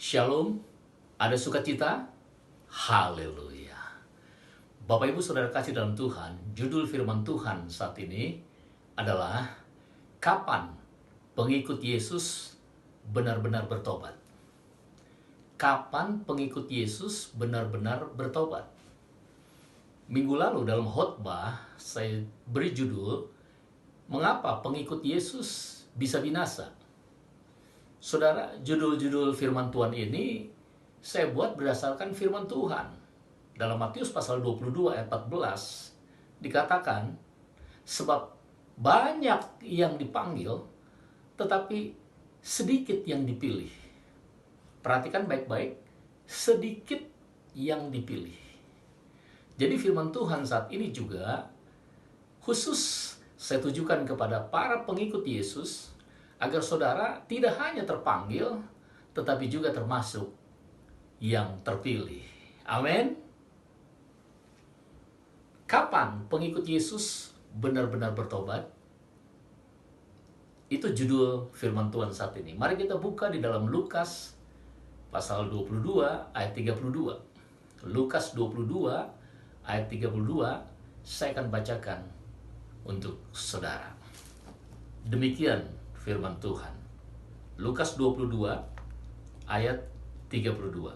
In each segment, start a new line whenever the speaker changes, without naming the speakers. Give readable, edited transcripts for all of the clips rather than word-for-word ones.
Shalom, ada sukacita? Haleluya. Bapak Ibu Saudara kasih dalam Tuhan, judul firman Tuhan saat ini adalah kapan pengikut Yesus benar-benar bertobat? Kapan pengikut Yesus benar-benar bertobat? Minggu lalu dalam khotbah saya beri judul, mengapa pengikut Yesus bisa binasa? Saudara, judul-judul firman Tuhan ini saya buat berdasarkan firman Tuhan. Dalam Matius pasal 22 ayat 14 dikatakan, sebab banyak yang dipanggil, tetapi sedikit yang dipilih. Perhatikan baik-baik, sedikit yang dipilih. Jadi firman Tuhan saat ini juga khusus saya tujukan kepada para pengikut Yesus, agar saudara tidak hanya terpanggil, tetapi juga termasuk yang terpilih. Amin. Kapan pengikut Yesus benar-benar bertobat? Itu judul firman Tuhan saat ini. Mari kita buka di dalam Lukas pasal 22 ayat 32. Lukas 22 ayat 32, saya akan bacakan untuk saudara. Demikian firman Tuhan. Lukas 22 ayat 32.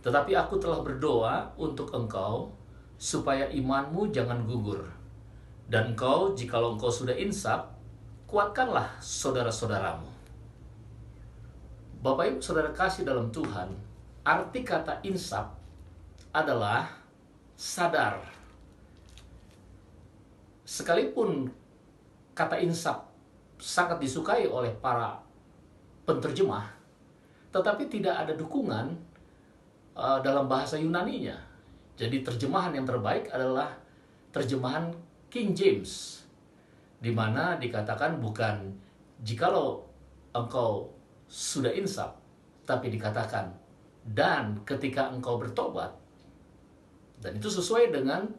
Tetapi aku telah berdoa untuk engkau supaya imanmu jangan gugur. Dan engkau, jikalau engkau sudah insaf, kuatkanlah saudara-saudaramu. Bapak Ibu Saudara kasih dalam Tuhan, arti kata insaf adalah sadar. Sekalipun kata insaf sangat disukai oleh para penterjemah, tetapi tidak ada dukungan dalam bahasa Yunaninya. Jadi terjemahan yang terbaik adalah terjemahan King James, di mana dikatakan bukan jikalau engkau sudah insaf, tapi dikatakan dan ketika engkau bertobat. Dan itu sesuai dengan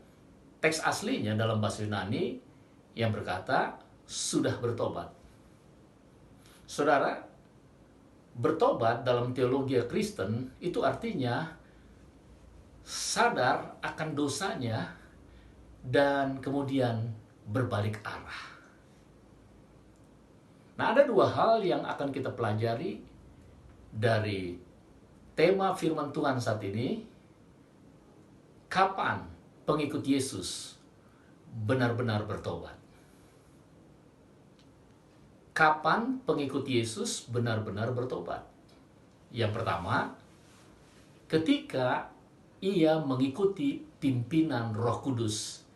teks aslinya dalam bahasa Yunani yang berkata sudah bertobat. Saudara, bertobat dalam teologi Kristen itu artinya sadar akan dosanya dan kemudian berbalik arah. Nah, ada dua hal yang akan kita pelajari dari tema firman Tuhan saat ini. Kapan pengikut Yesus benar-benar bertobat? Kapan pengikut Yesus benar-benar bertobat? Yang pertama, ketika ia mengikuti pimpinan Roh Kudus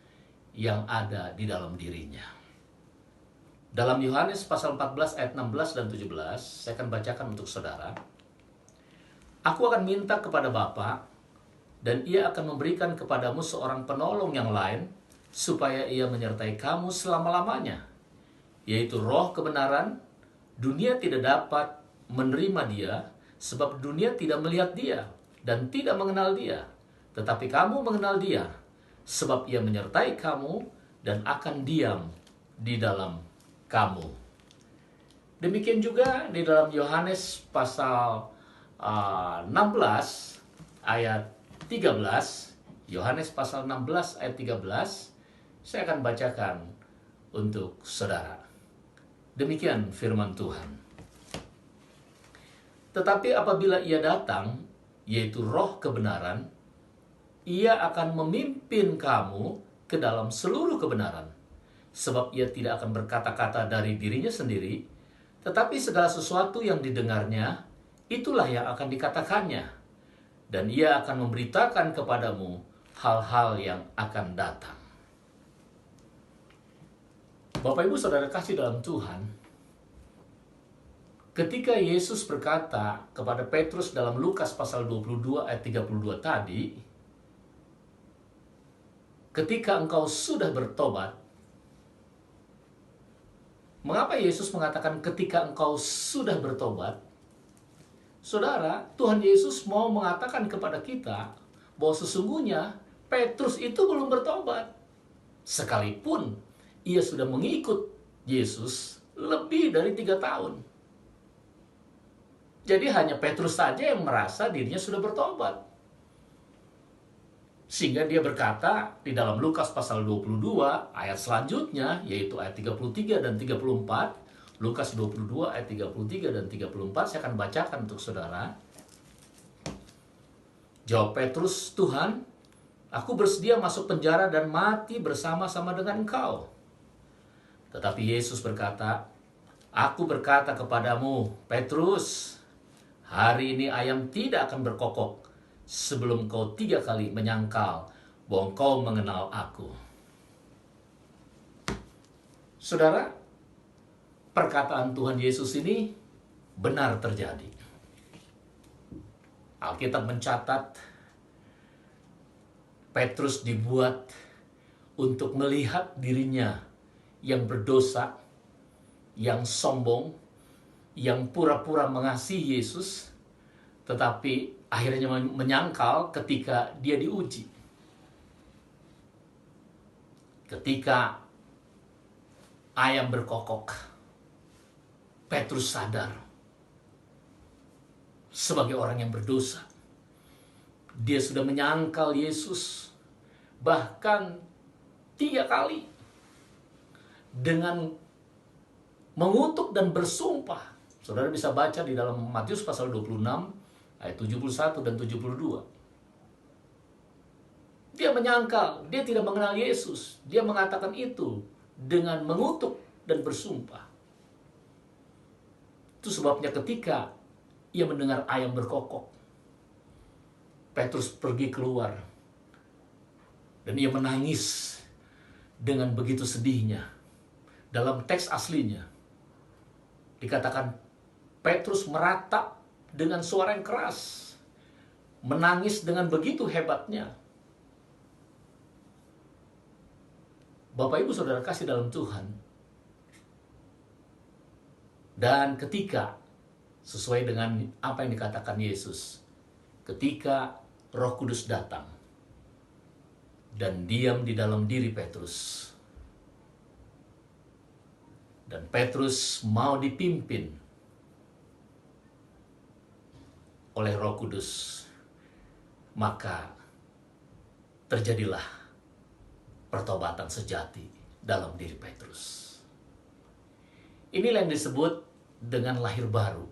yang ada di dalam dirinya. Dalam Yohanes pasal 14 ayat 16 dan 17, saya akan bacakan untuk saudara. Aku akan minta kepada Bapa, dan ia akan memberikan kepadamu seorang penolong yang lain, supaya ia menyertai kamu selama-lamanya, yaitu Roh kebenaran. Dunia tidak dapat menerima dia, sebab dunia tidak melihat dia dan tidak mengenal dia. Tetapi kamu mengenal dia, sebab ia menyertai kamu dan akan diam di dalam kamu. Demikian juga di dalam Yohanes pasal 16 ayat 13. Yohanes pasal 16 ayat 13, saya akan bacakan untuk saudara. Demikian firman Tuhan. Tetapi apabila ia datang, yaitu Roh kebenaran, ia akan memimpin kamu ke dalam seluruh kebenaran. Sebab ia tidak akan berkata-kata dari dirinya sendiri, tetapi segala sesuatu yang didengarnya, itulah yang akan dikatakannya. Dan ia akan memberitakan kepadamu hal-hal yang akan datang. Bapak Ibu Saudara kasih dalam Tuhan, ketika Yesus berkata kepada Petrus dalam Lukas pasal 22 ayat 32 tadi, ketika engkau sudah bertobat. Mengapa Yesus mengatakan ketika engkau sudah bertobat? Saudara, Tuhan Yesus mau mengatakan kepada kita bahwa sesungguhnya Petrus itu belum bertobat. Sekalipun ia sudah mengikut Yesus lebih dari 3 tahun. Jadi hanya Petrus saja yang merasa dirinya sudah bertobat. Sehingga dia berkata di dalam Lukas pasal 22 ayat selanjutnya, yaitu ayat 33 dan 34. Lukas 22 ayat 33 dan 34 saya akan bacakan untuk saudara. Jawab Petrus, "Tuhan, aku bersedia masuk penjara dan mati bersama-sama dengan Engkau." Tetapi Yesus berkata, "Aku berkata kepadamu, Petrus, hari ini ayam tidak akan berkokok sebelum kau 3 kali menyangkal bahwa kau mengenal aku." Saudara, perkataan Tuhan Yesus ini benar terjadi. Alkitab mencatat Petrus dibuat untuk melihat dirinya yang berdosa, yang sombong, yang pura-pura mengasihi Yesus, tetapi akhirnya menyangkal ketika dia diuji. Ketika ayam berkokok, Petrus sadar sebagai orang yang berdosa. Dia sudah menyangkal Yesus bahkan 3 kali dengan mengutuk dan bersumpah. Saudara bisa baca di dalam Matius pasal 26 ayat 71 dan 72. Dia menyangkal, dia tidak mengenal Yesus. Dia mengatakan itu dengan mengutuk dan bersumpah. Itu sebabnya ketika ia mendengar ayam berkokok, Petrus pergi keluar dan ia menangis dengan begitu sedihnya. Dalam teks aslinya dikatakan Petrus meratap dengan suara yang keras, menangis dengan begitu hebatnya. Bapak Ibu Saudara kasih dalam Tuhan, dan ketika sesuai dengan apa yang dikatakan Yesus, ketika Roh Kudus datang dan diam di dalam diri Petrus, dan Petrus mau dipimpin oleh Roh Kudus, maka terjadilah pertobatan sejati dalam diri Petrus. Inilah yang disebut dengan lahir baru,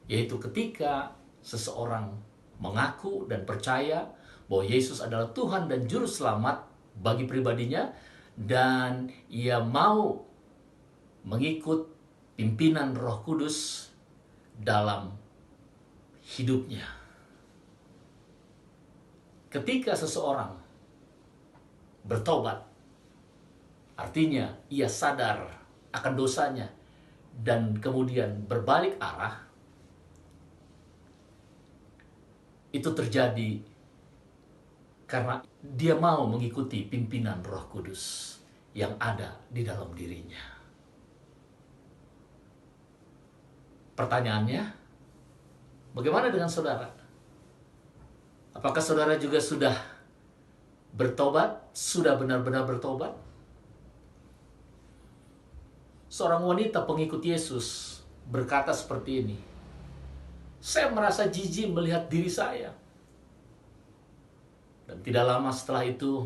yaitu ketika seseorang mengaku dan percaya bahwa Yesus adalah Tuhan dan Juru Selamat bagi pribadinya, dan ia mau mengikut pimpinan Roh Kudus dalam hidupnya. Ketika seseorang bertobat, artinya ia sadar akan dosanya dan kemudian berbalik arah, itu terjadi karena dia mau mengikuti pimpinan Roh Kudus yang ada di dalam dirinya. Pertanyaannya, bagaimana dengan saudara? Apakah saudara juga sudah bertobat? Sudah benar-benar bertobat? Seorang wanita pengikut Yesus berkata seperti ini, "Saya merasa jijik melihat diri saya." Dan tidak lama setelah itu,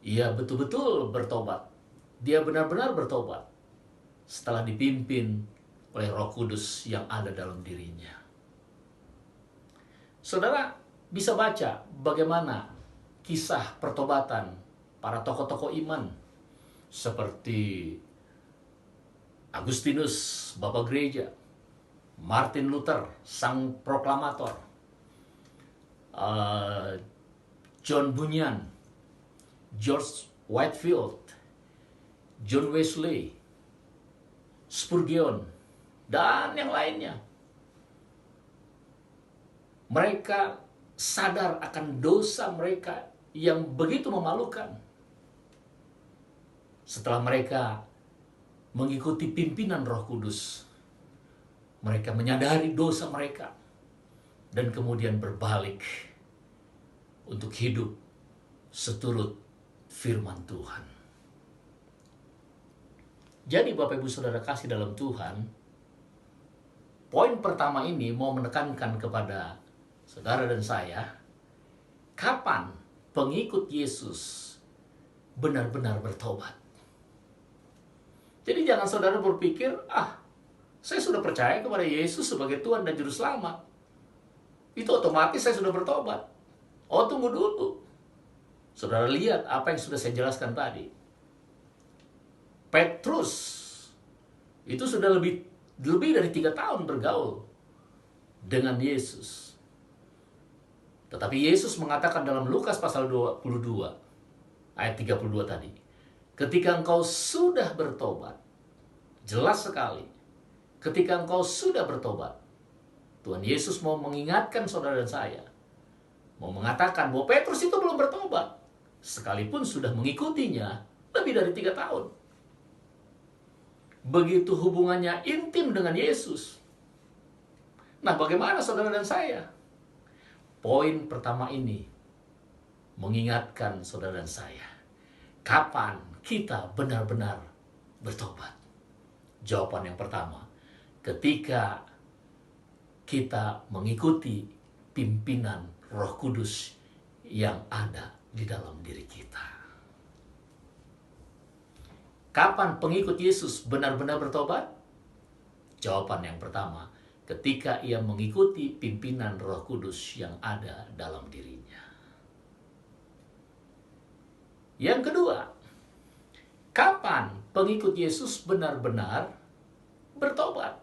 ia betul-betul bertobat. Dia benar-benar bertobat setelah dipimpin oleh Roh Kudus yang ada dalam dirinya. Saudara bisa baca bagaimana kisah pertobatan para tokoh-tokoh iman seperti Agustinus, Bapak Gereja, Martin Luther, Sang Proklamator, John Bunyan, George Whitefield, John Wesley, Spurgeon, dan yang lainnya. Mereka sadar akan dosa mereka yang begitu memalukan. Setelah mereka mengikuti pimpinan Roh Kudus, mereka menyadari dosa mereka dan kemudian berbalik untuk hidup seturut firman Tuhan. Jadi Bapak Ibu Saudara kasih dalam Tuhan, poin pertama ini mau menekankan kepada saudara dan saya, kapan pengikut Yesus benar-benar bertobat. Jadi jangan saudara berpikir, saya sudah percaya kepada Yesus sebagai Tuhan dan Juru Selamat, itu otomatis saya sudah bertobat. Oh, tunggu dulu. Saudara lihat apa yang sudah saya jelaskan tadi. Petrus itu sudah lebih dari 3 tahun bergaul dengan Yesus. Tetapi Yesus mengatakan dalam Lukas pasal 22 ayat 32 tadi, ketika engkau sudah bertobat, jelas sekali, ketika engkau sudah bertobat, Tuhan Yesus mau mengingatkan saudara dan saya, mau mengatakan bahwa Petrus itu belum bertobat, sekalipun sudah mengikutinya lebih dari 3 tahun. Begitu hubungannya intim dengan Yesus. Nah, bagaimana saudara dan saya? Poin pertama ini mengingatkan saudara dan saya, kapan kita benar-benar bertobat? Jawaban yang pertama, ketika kita mengikuti pimpinan Roh Kudus yang ada di dalam diri kita. Kapan pengikut Yesus benar-benar bertobat? Jawaban yang pertama, ketika ia mengikuti pimpinan Roh Kudus yang ada dalam dirinya. Yang kedua, kapan pengikut Yesus benar-benar bertobat?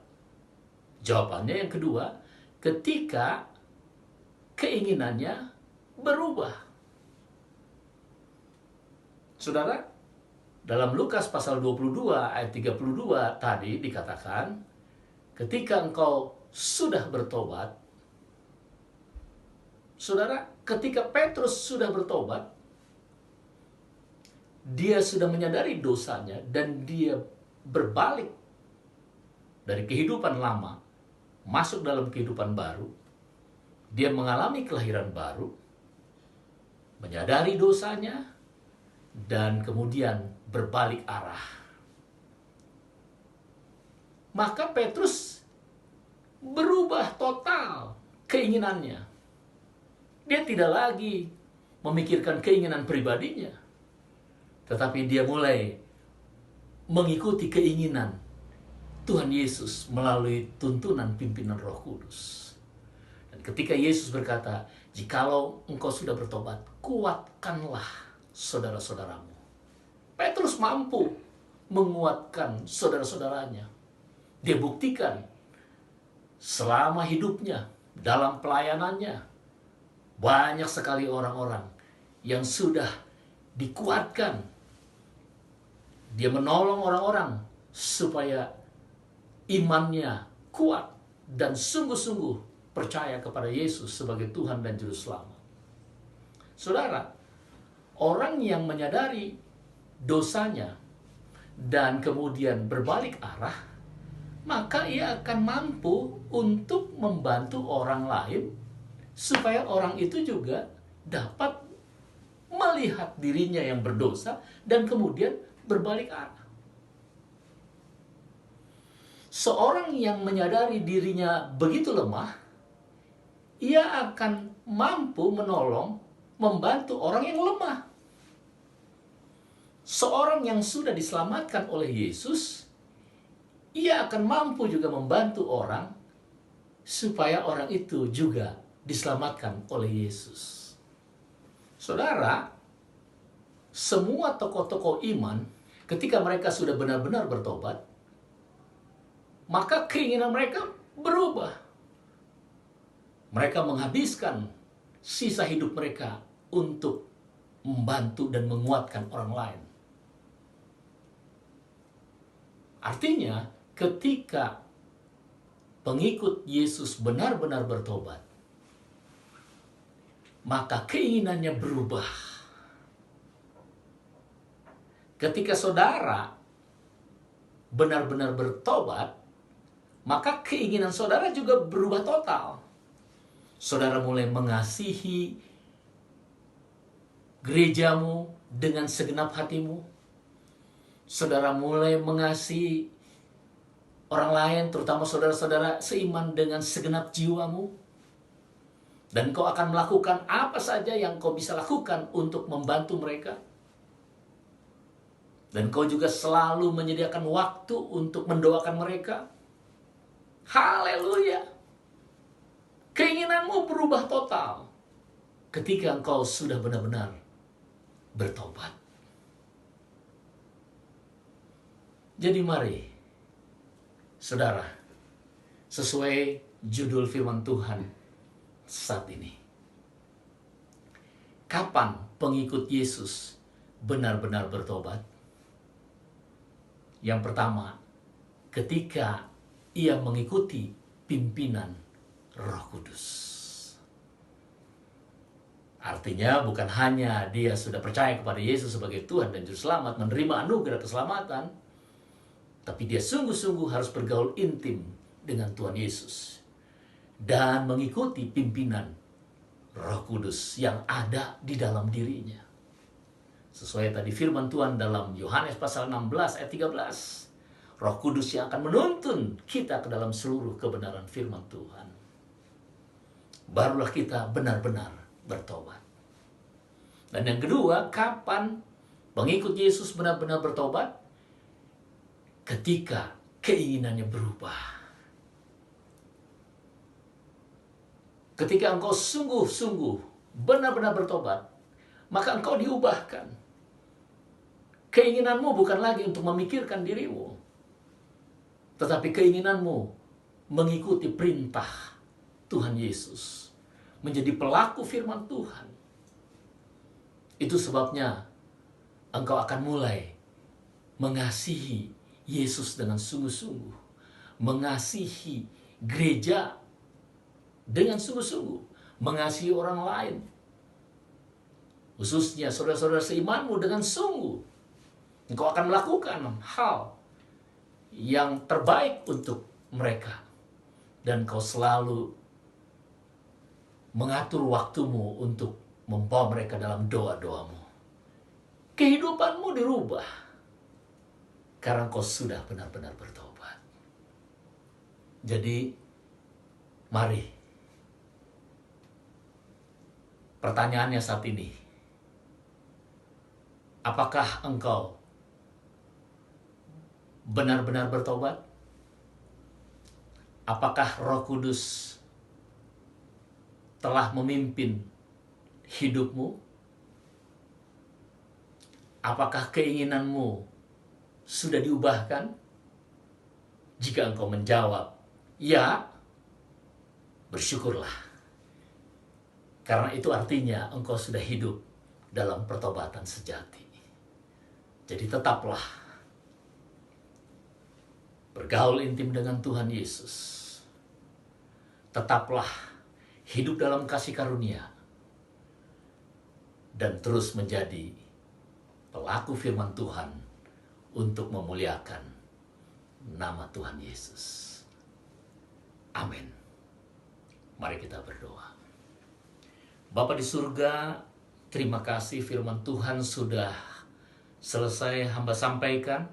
Jawabannya yang kedua, ketika keinginannya berubah. Saudara, dalam Lukas pasal 22 ayat 32 tadi dikatakan, ketika engkau sudah bertobat, saudara, ketika Petrus sudah bertobat, dia sudah menyadari dosanya dan dia berbalik dari kehidupan lama, masuk dalam kehidupan baru. Dia mengalami kelahiran baru, menyadari dosanya, dan kemudian berbalik arah. Maka Petrus berubah total keinginannya. Dia tidak lagi memikirkan keinginan pribadinya, tetapi dia mulai mengikuti keinginan Tuhan Yesus melalui tuntunan pimpinan Roh Kudus. Dan ketika Yesus berkata, jikalau engkau sudah bertobat, kuatkanlah saudara-saudaramu. Petrus mampu menguatkan saudara-saudaranya. Dia buktikan selama hidupnya, dalam pelayanannya, banyak sekali orang-orang yang sudah dikuatkan. Dia menolong orang-orang supaya imannya kuat dan sungguh-sungguh percaya kepada Yesus sebagai Tuhan dan Juru Selamat. Saudara, orang yang menyadari dosanya dan kemudian berbalik arah, maka ia akan mampu untuk membantu orang lain supaya orang itu juga dapat melihat dirinya yang berdosa dan kemudian berbalik arah. Seorang yang menyadari dirinya begitu lemah, ia akan mampu menolong, membantu orang yang lemah. Seorang yang sudah diselamatkan oleh Yesus, ia akan mampu juga membantu orang supaya orang itu juga diselamatkan oleh Yesus. Saudara, semua tokoh-tokoh iman ketika mereka sudah benar-benar bertobat, maka keinginan mereka berubah. Mereka menghabiskan sisa hidup mereka untuk membantu dan menguatkan orang lain. Artinya, ketika pengikut Yesus benar-benar bertobat, maka keinginannya berubah. Ketika saudara benar-benar bertobat, maka keinginan saudara juga berubah total. Saudara mulai mengasihi gerejamu dengan segenap hatimu. Saudara mulai mengasihi orang lain, terutama saudara-saudara seiman dengan segenap jiwamu. Dan kau akan melakukan apa saja yang kau bisa lakukan untuk membantu mereka. Dan kau juga selalu menyediakan waktu untuk mendoakan mereka. Haleluya. Keinginanmu berubah total ketika engkau sudah benar-benar bertobat. Jadi mari, saudara, sesuai judul firman Tuhan saat ini. Kapan pengikut Yesus benar-benar bertobat? Yang pertama, ketika ia mengikuti pimpinan Roh Kudus. Artinya bukan hanya dia sudah percaya kepada Yesus sebagai Tuhan dan Juru Selamat, menerima anugerah keselamatan, tapi dia sungguh-sungguh harus bergaul intim dengan Tuhan Yesus dan mengikuti pimpinan Roh Kudus yang ada di dalam dirinya. Sesuai tadi firman Tuhan dalam Yohanes pasal 16 ayat 13. Roh Kudus yang akan menuntun kita ke dalam seluruh kebenaran firman Tuhan. Barulah kita benar-benar bertobat. Dan yang kedua, kapan pengikut Yesus benar-benar bertobat? Ketika keinginannya berubah. Ketika engkau sungguh-sungguh benar-benar bertobat, maka engkau diubahkan. Keinginanmu bukan lagi untuk memikirkan dirimu, tetapi keinginanmu mengikuti perintah Tuhan Yesus, menjadi pelaku firman Tuhan. Itu sebabnya engkau akan mulai mengasihi Yesus dengan sungguh-sungguh, mengasihi gereja dengan sungguh-sungguh, mengasihi orang lain, khususnya saudara-saudara seimanmu dengan sungguh. Engkau akan melakukan hal yang terbaik untuk mereka. Dan kau selalu mengatur waktumu untuk membawa mereka dalam doa-doamu. Kehidupanmu dirubah karena kau sudah benar-benar bertobat. Jadi, mari. Pertanyaannya saat ini, apakah engkau benar-benar bertobat? Apakah Roh Kudus telah memimpin hidupmu? Apakah keinginanmu sudah diubahkan? Jika engkau menjawab, ya, bersyukurlah. Karena itu artinya engkau sudah hidup dalam pertobatan sejati. Jadi tetaplah bergaul intim dengan Tuhan Yesus. Tetaplah hidup dalam kasih karunia. Dan terus menjadi pelaku firman Tuhan untuk memuliakan nama Tuhan Yesus. Amin. Mari kita berdoa. Bapa di surga, terima kasih firman Tuhan sudah selesai hamba sampaikan.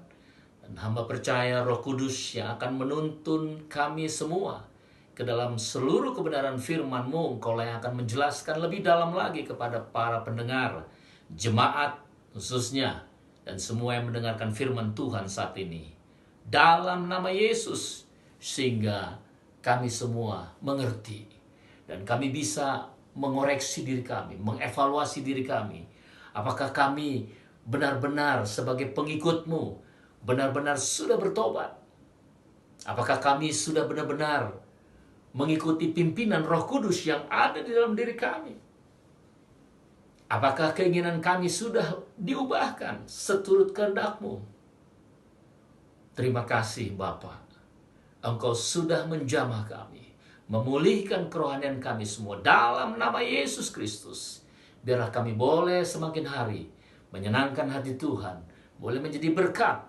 Dan hamba percaya Roh Kudus yang akan menuntun kami semua ke dalam seluruh kebenaran firman-Mu. Engkau yang akan menjelaskan lebih dalam lagi kepada para pendengar, jemaat khususnya, dan semua yang mendengarkan firman Tuhan saat ini. Dalam nama Yesus, sehingga kami semua mengerti. Dan kami bisa mengoreksi diri kami, mengevaluasi diri kami. Apakah kami benar-benar sebagai pengikut-Mu, benar-benar sudah bertobat? Apakah kami sudah benar-benar mengikuti pimpinan Roh Kudus yang ada di dalam diri kami? Apakah keinginan kami sudah diubahkan seturut kehendak-Mu? Terima kasih Bapa. Engkau sudah menjamah kami, memulihkan kerohanian kami semua dalam nama Yesus Kristus. Biarlah kami boleh semakin hari menyenangkan hati Tuhan, boleh menjadi berkat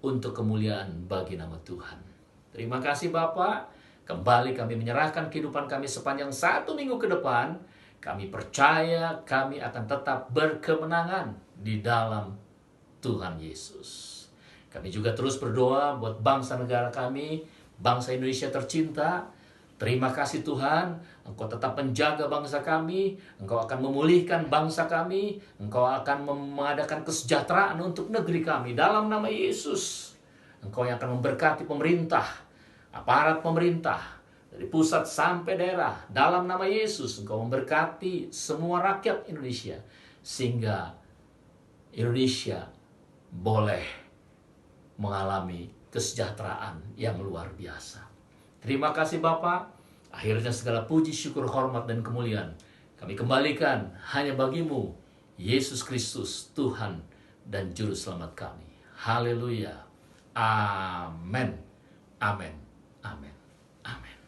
untuk kemuliaan bagi nama Tuhan. Terima kasih Bapa. Kembali kami menyerahkan kehidupan kami sepanjang 1 minggu ke depan. Kami percaya kami akan tetap berkemenangan di dalam Tuhan Yesus. Kami juga terus berdoa buat bangsa negara kami, bangsa Indonesia tercinta. Terima kasih Tuhan, Engkau tetap menjaga bangsa kami, Engkau akan memulihkan bangsa kami, Engkau akan mengadakan kesejahteraan untuk negeri kami dalam nama Yesus. Engkau yang akan memberkati pemerintah, aparat pemerintah, dari pusat sampai daerah, dalam nama Yesus. Engkau memberkati semua rakyat Indonesia, sehingga Indonesia boleh mengalami kesejahteraan yang luar biasa. Terima kasih Bapa. Akhirnya segala puji, syukur, hormat, dan kemuliaan kami kembalikan hanya bagimu, Yesus Kristus, Tuhan dan Juru Selamat kami. Haleluya. Amin. Amin. Amin. Amin.